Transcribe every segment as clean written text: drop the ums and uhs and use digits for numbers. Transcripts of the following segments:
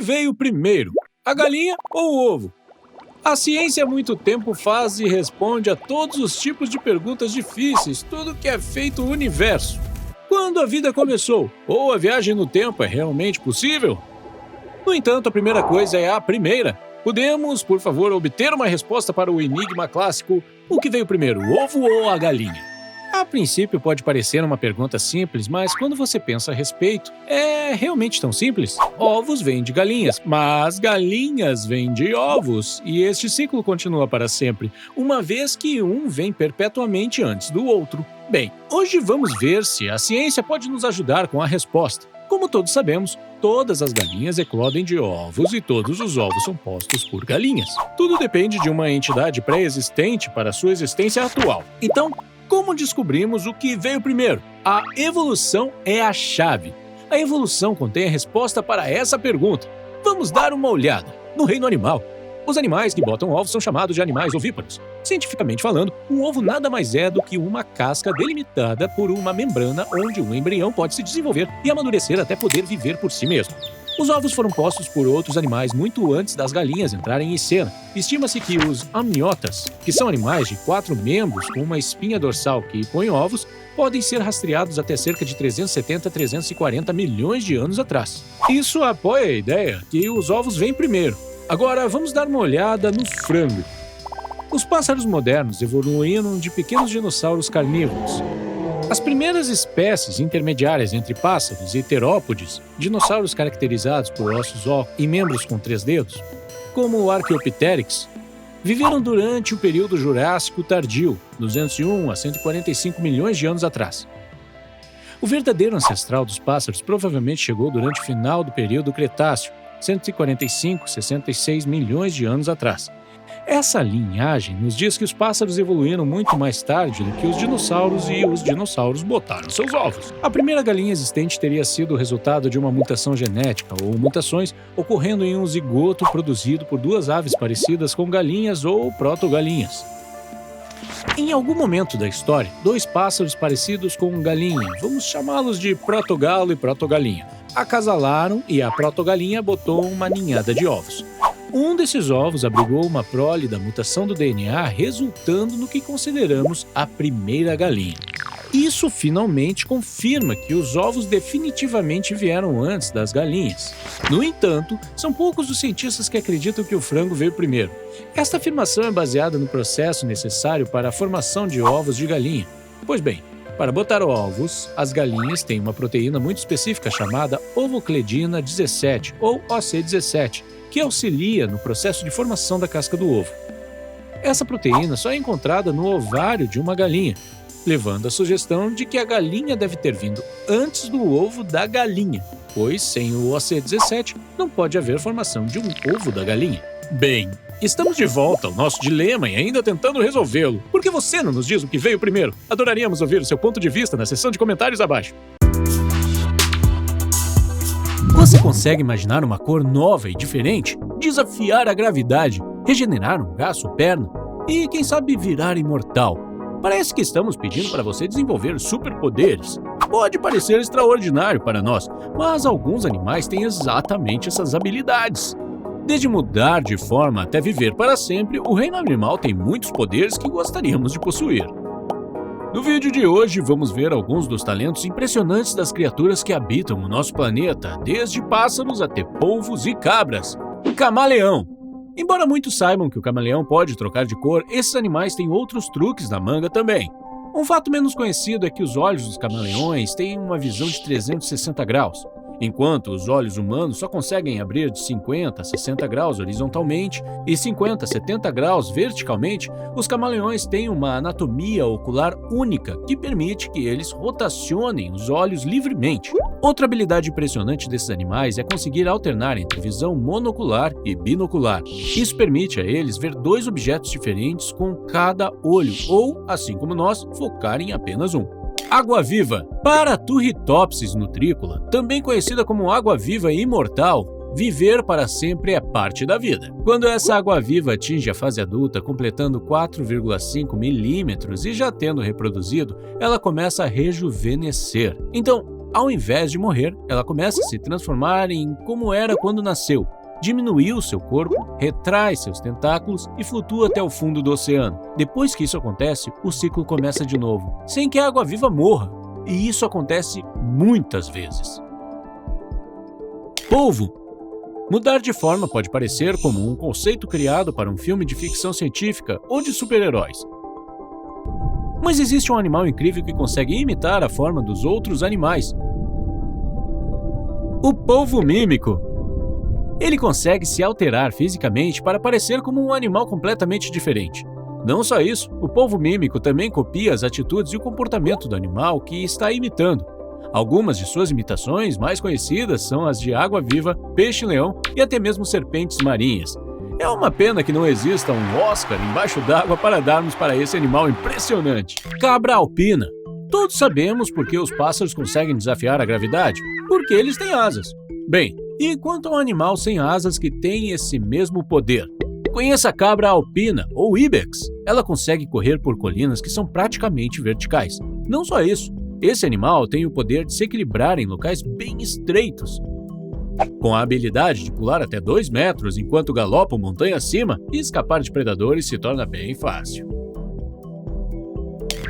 veio primeiro, a galinha ou o ovo? A ciência há muito tempo faz e responde a todos os tipos de perguntas difíceis, tudo que é feito no universo. Quando a vida começou? Ou a viagem no tempo é realmente possível? No entanto, a primeira coisa é a primeira. Podemos, por favor, obter uma resposta para o enigma clássico: o que veio primeiro, o ovo ou a galinha? A princípio pode parecer uma pergunta simples, mas quando você pensa a respeito, é realmente tão simples? Ovos vêm de galinhas, mas galinhas vêm de ovos, e este ciclo continua para sempre, uma vez que um vem perpetuamente antes do outro. Bem, hoje vamos ver se a ciência pode nos ajudar com a resposta. Como todos sabemos, todas as galinhas eclodem de ovos e todos os ovos são postos por galinhas. Tudo depende de uma entidade pré-existente para sua existência atual. Então, como descobrimos o que veio primeiro? A evolução é a chave. A evolução contém a resposta para essa pergunta. Vamos dar uma olhada. No reino animal, os animais que botam ovos são chamados de animais ovíparos. Cientificamente falando, um ovo nada mais é do que uma casca delimitada por uma membrana onde um embrião pode se desenvolver e amadurecer até poder viver por si mesmo. Os ovos foram postos por outros animais muito antes das galinhas entrarem em cena. Estima-se que os amniotas, que são animais de 4 membros com uma espinha dorsal que põem ovos, podem ser rastreados até cerca de 370 a 340 milhões de anos atrás. Isso apoia a ideia que os ovos vêm primeiro. Agora, vamos dar uma olhada no frango. Os pássaros modernos evoluíram de pequenos dinossauros carnívoros. As primeiras espécies intermediárias entre pássaros e terópodes, dinossauros caracterizados por ossos ocos e membros com 3 dedos, como o Archaeopteryx, viveram durante o período Jurássico tardio, 201 a 145 milhões de anos atrás. O verdadeiro ancestral dos pássaros provavelmente chegou durante o final do período Cretáceo, 145 a 66 milhões de anos atrás. Essa linhagem nos diz que os pássaros evoluíram muito mais tarde do que os dinossauros e os dinossauros botaram seus ovos. A primeira galinha existente teria sido o resultado de uma mutação genética ou mutações ocorrendo em um zigoto produzido por 2 aves parecidas com galinhas ou protogalinhas. Em algum momento da história, 2 pássaros parecidos com galinha, vamos chamá-los de protogalo e protogalinha, acasalaram e a protogalinha botou uma ninhada de ovos. Um desses ovos abrigou uma prole da mutação do DNA, resultando no que consideramos a primeira galinha. Isso finalmente confirma que os ovos definitivamente vieram antes das galinhas. No entanto, são poucos os cientistas que acreditam que o frango veio primeiro. Esta afirmação é baseada no processo necessário para a formação de ovos de galinha. Pois bem, para botar ovos, as galinhas têm uma proteína muito específica chamada ovocledina 17 ou OC17, que auxilia no processo de formação da casca do ovo. Essa proteína só é encontrada no ovário de uma galinha, levando à sugestão de que a galinha deve ter vindo antes do ovo da galinha, pois sem o OC17 não pode haver formação de um ovo da galinha. Bem, estamos de volta ao nosso dilema e ainda tentando resolvê-lo. Por que você não nos diz o que veio primeiro? Adoraríamos ouvir o seu ponto de vista na seção de comentários abaixo. Você consegue imaginar uma cor nova e diferente, desafiar a gravidade, regenerar um braço ou perna e, quem sabe, virar imortal? Parece que estamos pedindo para você desenvolver superpoderes. Pode parecer extraordinário para nós, mas alguns animais têm exatamente essas habilidades. Desde mudar de forma até viver para sempre, o reino animal tem muitos poderes que gostaríamos de possuir. No vídeo de hoje, vamos ver alguns dos talentos impressionantes das criaturas que habitam o nosso planeta, desde pássaros até polvos e cabras. Camaleão. Embora muitos saibam que o camaleão pode trocar de cor, esses animais têm outros truques na manga também. Um fato menos conhecido é que os olhos dos camaleões têm uma visão de 360 graus. Enquanto os olhos humanos só conseguem abrir de 50 a 60 graus horizontalmente e 50 a 70 graus verticalmente, os camaleões têm uma anatomia ocular única que permite que eles rotacionem os olhos livremente. Outra habilidade impressionante desses animais é conseguir alternar entre visão monocular e binocular. Isso permite a eles ver 2 objetos diferentes com cada olho ou, assim como nós, focar em apenas um. Água-viva. Para a Turritopsis nutrícola, também conhecida como água-viva imortal, viver para sempre é parte da vida. Quando essa água-viva atinge a fase adulta, completando 4,5 milímetros e já tendo reproduzido, ela começa a rejuvenescer. Então, ao invés de morrer, ela começa a se transformar em como era quando nasceu. diminuiu seu corpo, retrai seus tentáculos e flutua até o fundo do oceano. Depois que isso acontece, o ciclo começa de novo, sem que a água-viva morra. E isso acontece muitas vezes. Polvo. Mudar de forma pode parecer como um conceito criado para um filme de ficção científica ou de super-heróis. Mas existe um animal incrível que consegue imitar a forma dos outros animais. O polvo mímico. Ele consegue se alterar fisicamente para parecer como um animal completamente diferente. Não só isso, o polvo mímico também copia as atitudes e o comportamento do animal que está imitando. Algumas de suas imitações mais conhecidas são as de água-viva, peixe-leão e até mesmo serpentes marinhas. É uma pena que não exista um Oscar embaixo d'água para darmos para esse animal impressionante. Cabra alpina. Todos sabemos por que os pássaros conseguem desafiar a gravidade. Porque eles têm asas. Bem, e quanto ao animal sem asas que tem esse mesmo poder? Conheça a cabra alpina, ou ibex. Ela consegue correr por colinas que são praticamente verticais. Não só isso, esse animal tem o poder de se equilibrar em locais bem estreitos. Com a habilidade de pular até 2 metros enquanto galopa montanha acima, e escapar de predadores se torna bem fácil.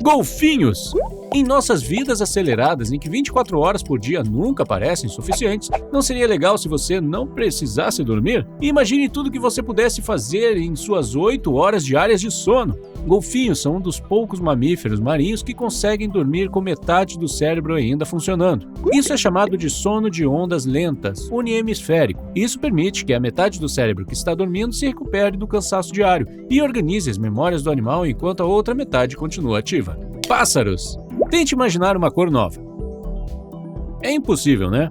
Golfinhos! Em nossas vidas aceleradas, em que 24 horas por dia nunca parecem suficientes, não seria legal se você não precisasse dormir? Imagine tudo que você pudesse fazer em suas 8 horas diárias de sono. Golfinhos são um dos poucos mamíferos marinhos que conseguem dormir com metade do cérebro ainda funcionando. Isso é chamado de sono de ondas lentas, unihemisférico. Isso permite que a metade do cérebro que está dormindo se recupere do cansaço diário e organize as memórias do animal enquanto a outra metade continua ativa. Pássaros. Tente imaginar uma cor nova. É impossível, né?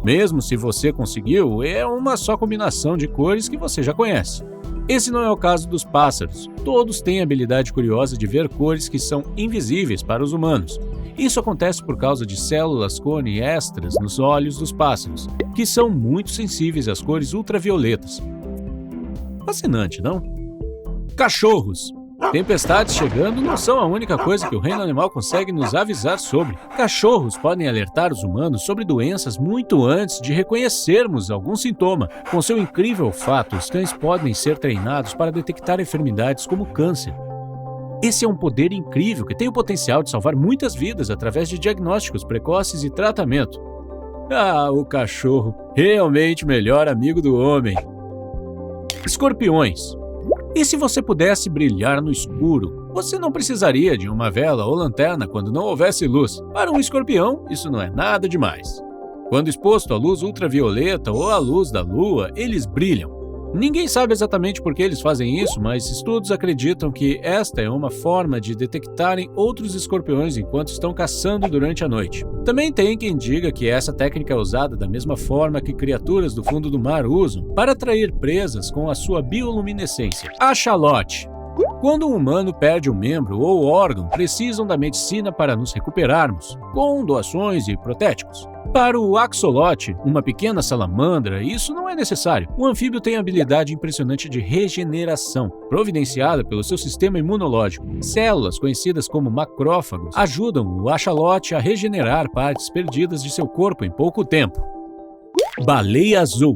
Mesmo se você conseguiu, é uma só combinação de cores que você já conhece. Esse não é o caso dos pássaros. Todos têm a habilidade curiosa de ver cores que são invisíveis para os humanos. Isso acontece por causa de células cone extras nos olhos dos pássaros, que são muito sensíveis às cores ultravioletas. Fascinante, não? Cachorros. Tempestades chegando não são a única coisa que o reino animal consegue nos avisar sobre. Cachorros podem alertar os humanos sobre doenças muito antes de reconhecermos algum sintoma. Com seu incrível olfato, os cães podem ser treinados para detectar enfermidades como câncer. Esse é um poder incrível que tem o potencial de salvar muitas vidas através de diagnósticos precoces e tratamento. Ah, o cachorro, realmente o melhor amigo do homem. Escorpiões. E se você pudesse brilhar no escuro, você não precisaria de uma vela ou lanterna quando não houvesse luz. Para um escorpião, isso não é nada demais. Quando exposto à luz ultravioleta ou à luz da lua, eles brilham. Ninguém sabe exatamente por que eles fazem isso, mas estudos acreditam que esta é uma forma de detectarem outros escorpiões enquanto estão caçando durante a noite. Também tem quem diga que essa técnica é usada da mesma forma que criaturas do fundo do mar usam para atrair presas com a sua bioluminescência. Axolote. Quando um humano perde um membro ou órgão, precisam da medicina para nos recuperarmos, com doações e protéticos. Para o axolote, uma pequena salamandra, isso não é necessário. O anfíbio tem a habilidade impressionante de regeneração, providenciada pelo seu sistema imunológico. Células, conhecidas como macrófagos, ajudam o axolote a regenerar partes perdidas de seu corpo em pouco tempo. Baleia azul.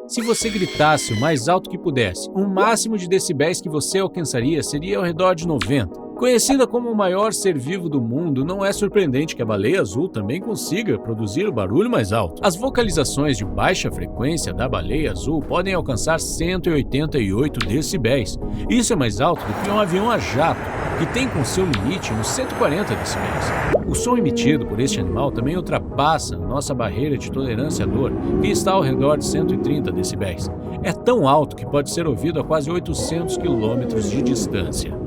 Se você gritasse o mais alto que pudesse, o máximo de decibéis que você alcançaria seria ao redor de 90. Conhecida como o maior ser vivo do mundo, não é surpreendente que a baleia azul também consiga produzir o barulho mais alto. As vocalizações de baixa frequência da baleia azul podem alcançar 188 decibéis. Isso é mais alto do que um avião a jato, que tem com seu limite uns 140 decibéis. O som emitido por este animal também ultrapassa nossa barreira de tolerância à dor, que está ao redor de 130 decibéis. É tão alto que pode ser ouvido a quase 800 quilômetros de distância.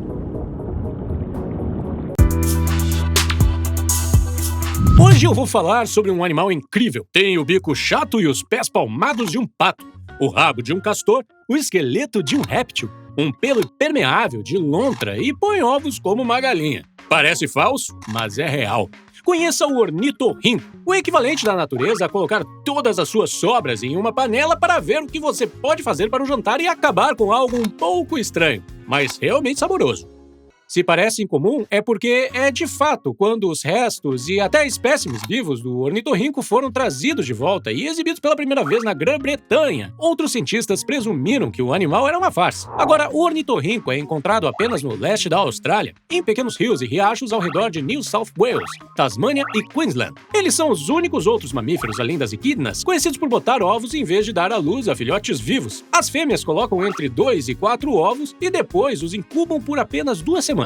Hoje eu vou falar sobre um animal incrível. Tem o bico chato e os pés palmados de um pato, o rabo de um castor, o esqueleto de um réptil, um pelo impermeável de lontra e põe ovos como uma galinha. Parece falso, mas é real. Conheça o ornitorrinco, o equivalente da natureza a colocar todas as suas sobras em uma panela para ver o que você pode fazer para o jantar e acabar com algo um pouco estranho, mas realmente saboroso. Se parece incomum, é porque é de fato quando os restos e até espécimes vivos do ornitorrinco foram trazidos de volta e exibidos pela primeira vez na Grã-Bretanha. Outros cientistas presumiram que o animal era uma farsa. Agora, o ornitorrinco é encontrado apenas no leste da Austrália, em pequenos rios e riachos ao redor de New South Wales, Tasmânia e Queensland. Eles são os únicos outros mamíferos, além das equidnas, conhecidos por botar ovos em vez de dar à luz a filhotes vivos. As fêmeas colocam entre 2 e 4 ovos e depois os incubam por apenas 2 semanas.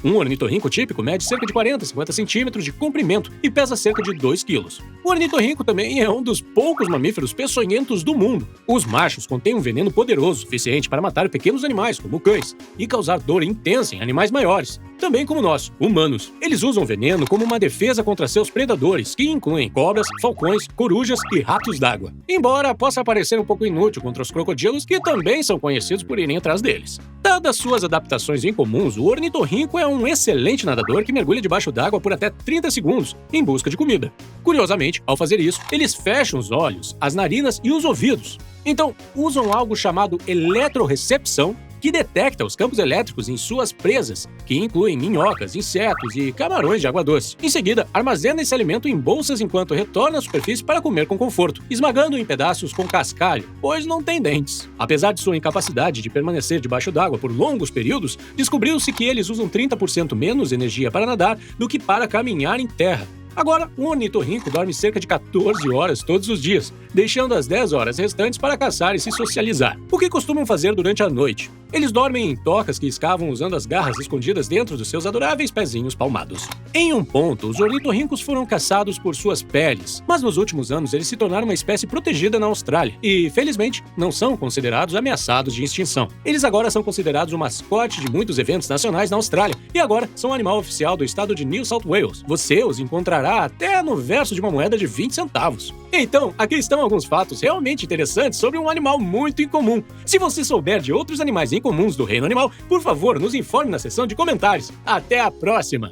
Um ornitorrinco típico mede cerca de 40 a 50 centímetros de comprimento e pesa cerca de 2 quilos. O ornitorrinco também é um dos poucos mamíferos peçonhentos do mundo. Os machos contêm um veneno poderoso suficiente para matar pequenos animais, como cães, e causar dor intensa em animais maiores, também como nós, humanos. Eles usam o veneno como uma defesa contra seus predadores, que incluem cobras, falcões, corujas e ratos d'água. Embora possa parecer um pouco inútil contra os crocodilos, que também são conhecidos por irem atrás deles. Dadas suas adaptações incomuns, o ornitorrinco é um excelente nadador que mergulha debaixo d'água por até 30 segundos em busca de comida. Curiosamente, ao fazer isso, eles fecham os olhos, as narinas e os ouvidos. Então, usam algo chamado eletrorecepção, que detecta os campos elétricos em suas presas, que incluem minhocas, insetos e camarões de água doce. Em seguida, armazena esse alimento em bolsas enquanto retorna à superfície para comer com conforto, esmagando em pedaços com cascalho, pois não tem dentes. Apesar de sua incapacidade de permanecer debaixo d'água por longos períodos, descobriu-se que eles usam 30% menos energia para nadar do que para caminhar em terra. Agora, um ornitorrinco dorme cerca de 14 horas todos os dias, deixando as 10 horas restantes para caçar e se socializar. O que costumam fazer durante a noite? Eles dormem em tocas que escavam usando as garras escondidas dentro dos seus adoráveis pezinhos palmados. Em um ponto, os ornitorrincos foram caçados por suas peles, mas nos últimos anos eles se tornaram uma espécie protegida na Austrália e, felizmente, não são considerados ameaçados de extinção. Eles agora são considerados o mascote de muitos eventos nacionais na Austrália e agora são animal oficial do estado de New South Wales. Você os encontrará até no verso de uma moeda de 20 centavos. Então, aqui estão alguns fatos realmente interessantes sobre um animal muito incomum. Se você souber de outros animais incomuns do reino animal, por favor, nos informe na seção de comentários. Até a próxima!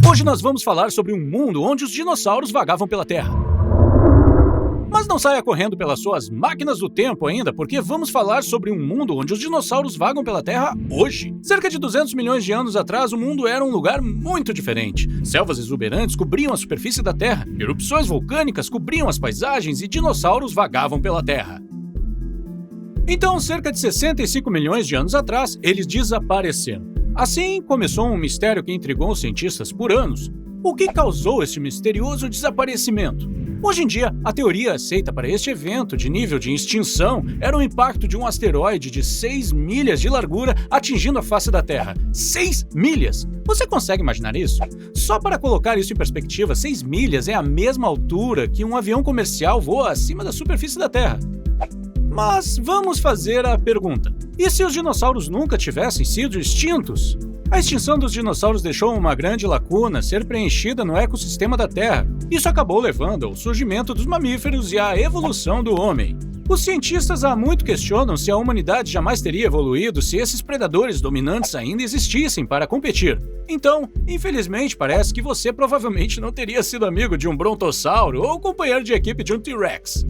Hoje nós vamos falar sobre um mundo onde os dinossauros vagavam pela Terra. Mas não saia correndo pelas suas máquinas do tempo ainda, porque vamos falar sobre um mundo onde os dinossauros vagam pela Terra hoje. Cerca de 200 milhões de anos atrás, o mundo era um lugar muito diferente. Selvas exuberantes cobriam a superfície da Terra, erupções vulcânicas cobriam as paisagens e dinossauros vagavam pela Terra. Então, cerca de 65 milhões de anos atrás, eles desapareceram. Assim, começou um mistério que intrigou os cientistas por anos. O que causou este misterioso desaparecimento? Hoje em dia, a teoria aceita para este evento de nível de extinção era o impacto de um asteroide de 6 milhas de largura atingindo a face da Terra. 6 milhas! Você consegue imaginar isso? Só para colocar isso em perspectiva, 6 milhas é a mesma altura que um avião comercial voa acima da superfície da Terra. Mas vamos fazer a pergunta: e se os dinossauros nunca tivessem sido extintos? A extinção dos dinossauros deixou uma grande lacuna ser preenchida no ecossistema da Terra. Isso acabou levando ao surgimento dos mamíferos e à evolução do homem. Os cientistas há muito questionam se a humanidade jamais teria evoluído se esses predadores dominantes ainda existissem para competir. Então, infelizmente, parece que você provavelmente não teria sido amigo de um brontossauro ou companheiro de equipe de um T-Rex.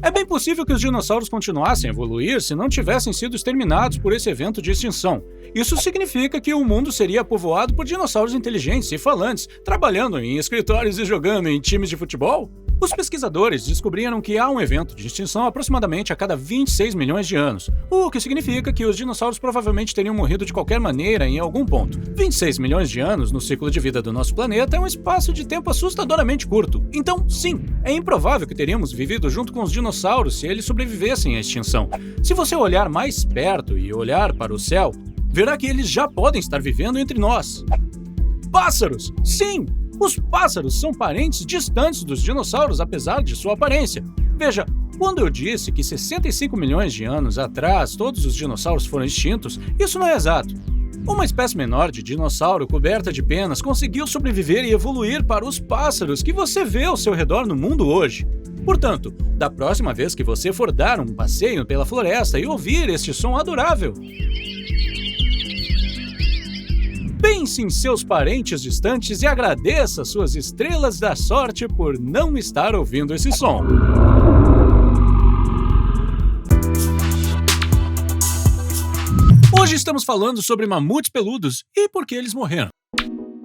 É bem possível que os dinossauros continuassem a evoluir se não tivessem sido exterminados por esse evento de extinção. Isso significa que o mundo seria povoado por dinossauros inteligentes e falantes, trabalhando em escritórios e jogando em times de futebol? Os pesquisadores descobriram que há um evento de extinção aproximadamente a cada 26 milhões de anos, o que significa que os dinossauros provavelmente teriam morrido de qualquer maneira em algum ponto. 26 milhões de anos no ciclo de vida do nosso planeta é um espaço de tempo assustadoramente curto. Então, sim, é improvável que teríamos vivido junto com os dinossauros se eles sobrevivessem à extinção. Se você olhar mais perto e olhar para o céu, verá que eles já podem estar vivendo entre nós. Pássaros! Sim! Os pássaros são parentes distantes dos dinossauros, apesar de sua aparência. Veja, quando eu disse que 65 milhões de anos atrás todos os dinossauros foram extintos, isso não é exato. Uma espécie menor de dinossauro coberta de penas conseguiu sobreviver e evoluir para os pássaros que você vê ao seu redor no mundo hoje. Portanto, da próxima vez que você for dar um passeio pela floresta e ouvir este som adorável, pense em seus parentes distantes e agradeça suas estrelas da sorte por não estar ouvindo esse som. Hoje estamos falando sobre mamutes peludos e por que eles morreram.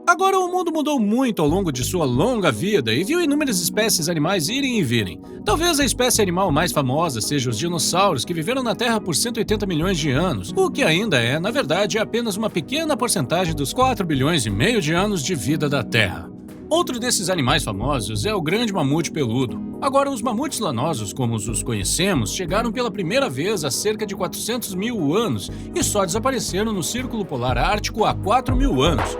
Agora o mundo mudou muito ao longo de sua longa vida e viu inúmeras espécies animais irem e virem. Talvez a espécie animal mais famosa seja os dinossauros, que viveram na Terra por 180 milhões de anos, o que ainda é, na verdade, apenas uma pequena porcentagem dos 4 bilhões e meio de anos de vida da Terra. Outro desses animais famosos é o grande mamute peludo. Agora, os mamutes lanosos, como os conhecemos, chegaram pela primeira vez há cerca de 400 mil anos e só desapareceram no Círculo Polar Ártico há 4 mil anos.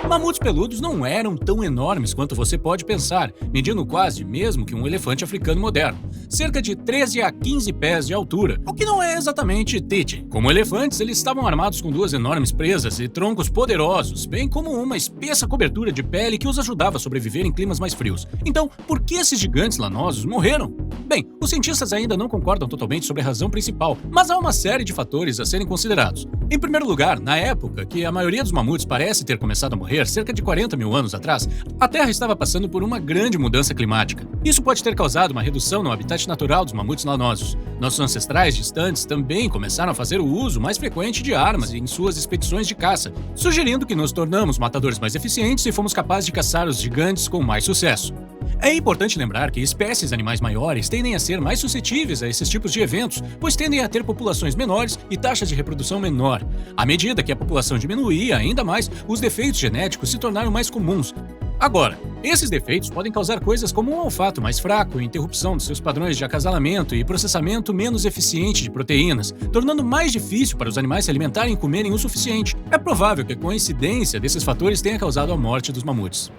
Mamutes peludos não eram tão enormes quanto você pode pensar, medindo quase mesmo que um elefante africano moderno, cerca de 13 a 15 pés de altura, o que não é exatamente tite. Como elefantes, eles estavam armados com 2 enormes presas e troncos poderosos, bem como uma espessa cobertura de pele que os ajudava a sobreviver em climas mais frios. Então, por que esses gigantes lanosos morreram? Bem, os cientistas ainda não concordam totalmente sobre a razão principal, mas há uma série de fatores a serem considerados. Em primeiro lugar, na época que a maioria dos mamutes parece ter começado a morrer, cerca de 40 mil anos atrás, a Terra estava passando por uma grande mudança climática. Isso pode ter causado uma redução no habitat natural dos mamutes lanosos. Nossos ancestrais distantes também começaram a fazer o uso mais frequente de armas em suas expedições de caça, sugerindo que nos tornamos matadores mais eficientes e fomos capazes de caçar os gigantes com mais sucesso. É importante lembrar que espécies animais maiores tendem a ser mais suscetíveis a esses tipos de eventos, pois tendem a ter populações menores e taxas de reprodução menor. À medida que a população diminuía ainda mais, os defeitos genéticos se tornaram mais comuns. Agora, esses defeitos podem causar coisas como um olfato mais fraco, interrupção dos seus padrões de acasalamento e processamento menos eficiente de proteínas, tornando mais difícil para os animais se alimentarem e comerem o suficiente. É provável que a coincidência desses fatores tenha causado a morte dos mamutes.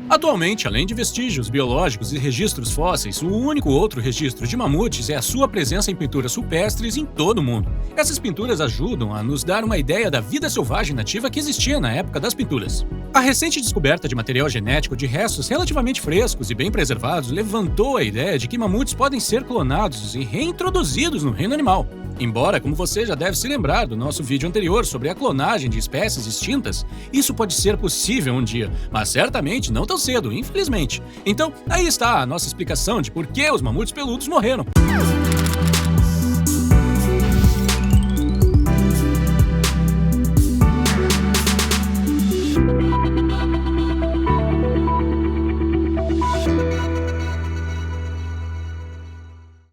Atualmente, além de vestígios biológicos e registros fósseis, o único outro registro de mamutes é a sua presença em pinturas rupestres em todo o mundo. Essas pinturas ajudam a nos dar uma ideia da vida selvagem nativa que existia na época das pinturas. A recente descoberta de material genético de restos relativamente frescos e bem preservados levantou a ideia de que mamutes podem ser clonados e reintroduzidos no reino animal. Embora, como você já deve se lembrar do nosso vídeo anterior sobre a clonagem de espécies extintas, isso pode ser possível um dia, mas certamente não tão cedo, infelizmente. Então, aí está a nossa explicação de por que os mamutes peludos morreram.